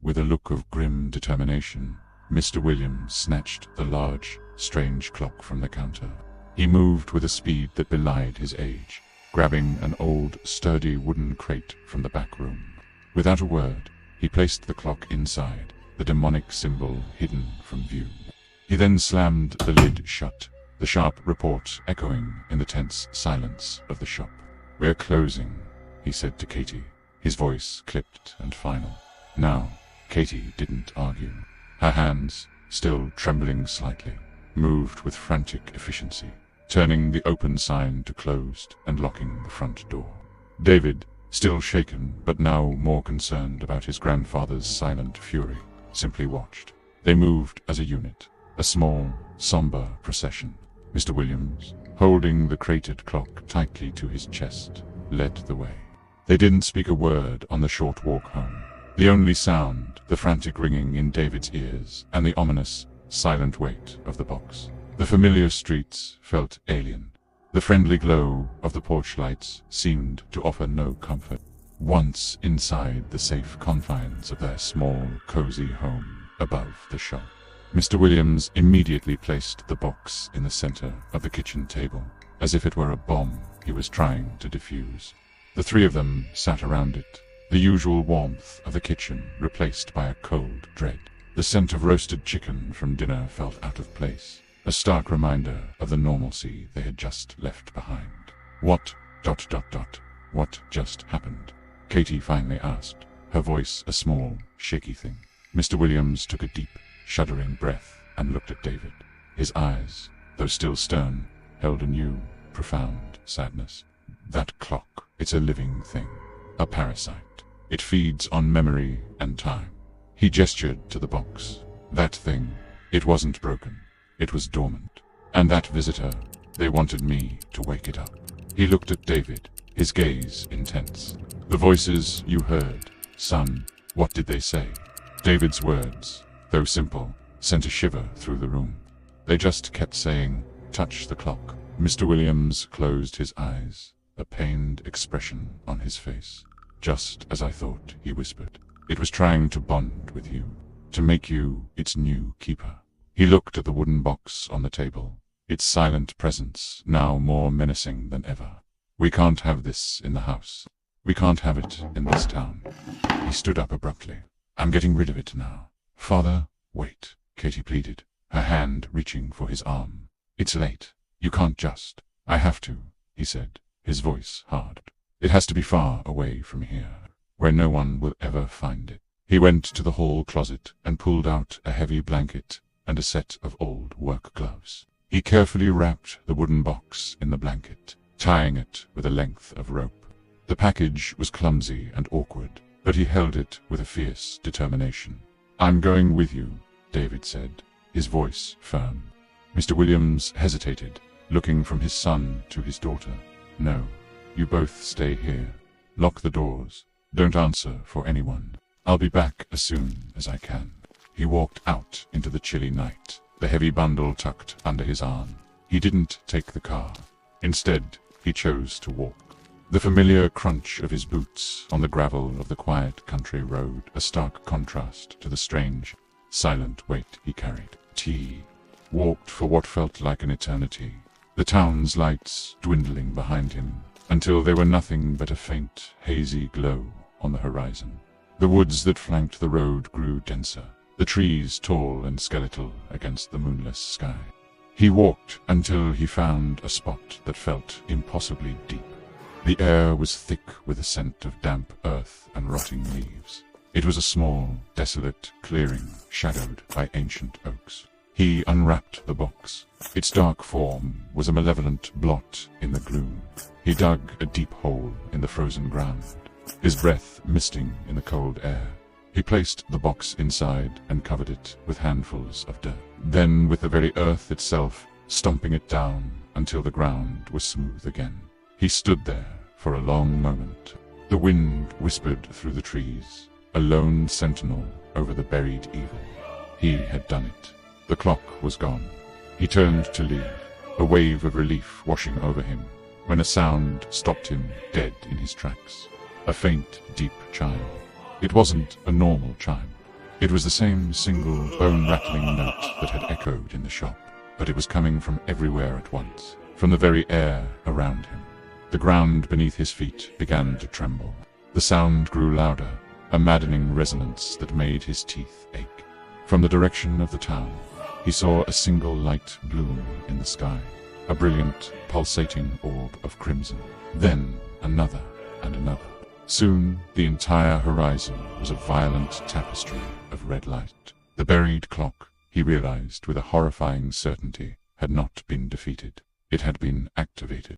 With a look of grim determination, Mr. Williams snatched the large, strange clock from the counter. He moved with a speed that belied his age, grabbing an old, sturdy wooden crate from the back room. Without a word, he placed the clock inside, the demonic symbol hidden from view. He then slammed the lid shut, the sharp report echoing in the tense silence of the shop. "We're closing," he said to Katie, his voice clipped and final. Now, Katie didn't argue. Her hands, still trembling slightly, moved with frantic efficiency, turning the open sign to closed and locking the front door. David, still shaken but now more concerned about his grandfather's silent fury, simply watched. They moved as a unit, a small, somber procession. Mr. Williams, holding the crated clock tightly to his chest, led the way. They didn't speak a word on the short walk home. The only sound, the frantic ringing in David's ears, and the ominous, silent weight of the box. The familiar streets felt alien. The friendly glow of the porch lights seemed to offer no comfort. Once inside the safe confines of their small, cozy home above the shop, Mr. Williams immediately placed the box in the center of the kitchen table, as if it were a bomb he was trying to defuse. The three of them sat around it, the usual warmth of the kitchen replaced by a cold dread. The scent of roasted chicken from dinner felt out of place, a stark reminder of the normalcy they had just left behind. What just happened? Katie finally asked, her voice a small, shaky thing. Mr. Williams took a deep, shuddering breath and looked at David. His eyes, though still stern, held a new, profound sadness. That clock, it's a living thing, a parasite. It feeds on memory and time. He gestured to the box. That thing, it wasn't broken. It was dormant. And that visitor, they wanted me to wake it up. He looked at David, his gaze intense. The voices you heard, son, what did they say? David's words, though simple, sent a shiver through the room. They just kept saying, touch the clock. Mr. Williams closed his eyes, a pained expression on his face. Just as I thought, he whispered. It was trying to bond with you, to make you its new keeper. He looked at the wooden box on the table, its silent presence now more menacing than ever. We can't have this in the house. We can't have it in this town. He stood up abruptly. I'm getting rid of it now. Father, wait, Katie pleaded, her hand reaching for his arm. It's late. You can't just. I have to, he said, his voice hard. It has to be far away from here, where no one will ever find it. He went to the hall closet and pulled out a heavy blanket and a set of old work gloves. He carefully wrapped the wooden box in the blanket, tying it with a length of rope. The package was clumsy and awkward, but he held it with a fierce determination. I'm going with you, David said, his voice firm. Mr. Williams hesitated, looking from his son to his daughter. No, you both stay here. Lock the doors. Don't answer for anyone. I'll be back as soon as I can. He walked out into the chilly night, the heavy bundle tucked under his arm. He didn't take the car. Instead, he chose to walk. The familiar crunch of his boots on the gravel of the quiet country road, a stark contrast to the strange, silent weight he carried. He walked for what felt like an eternity, the town's lights dwindling behind him, until they were nothing but a faint, hazy glow on the horizon. The woods that flanked the road grew denser, the trees tall and skeletal against the moonless sky. He walked until he found a spot that felt impossibly deep. The air was thick with the scent of damp earth and rotting leaves. It was a small, desolate clearing shadowed by ancient oaks. He unwrapped the box. Its dark form was a malevolent blot in the gloom. He dug a deep hole in the frozen ground, his breath misting in the cold air. He placed the box inside and covered it with handfuls of dirt. Then, with the very earth itself, stomping it down until the ground was smooth again. He stood there for a long moment. The wind whispered through the trees, a lone sentinel over the buried evil. He had done it. The clock was gone. He turned to leave, a wave of relief washing over him, when a sound stopped him dead in his tracks. A faint, deep chime. It wasn't a normal chime. It was the same single bone-rattling note that had echoed in the shop, but it was coming from everywhere at once, from the very air around him. The ground beneath his feet began to tremble. The sound grew louder, a maddening resonance that made his teeth ache. From the direction of the town, he saw a single light bloom in the sky, a brilliant, pulsating orb of crimson. Then another and another. Soon the entire horizon was a violent tapestry of red light. The buried clock, he realized with a horrifying certainty, had not been defeated. It had been activated.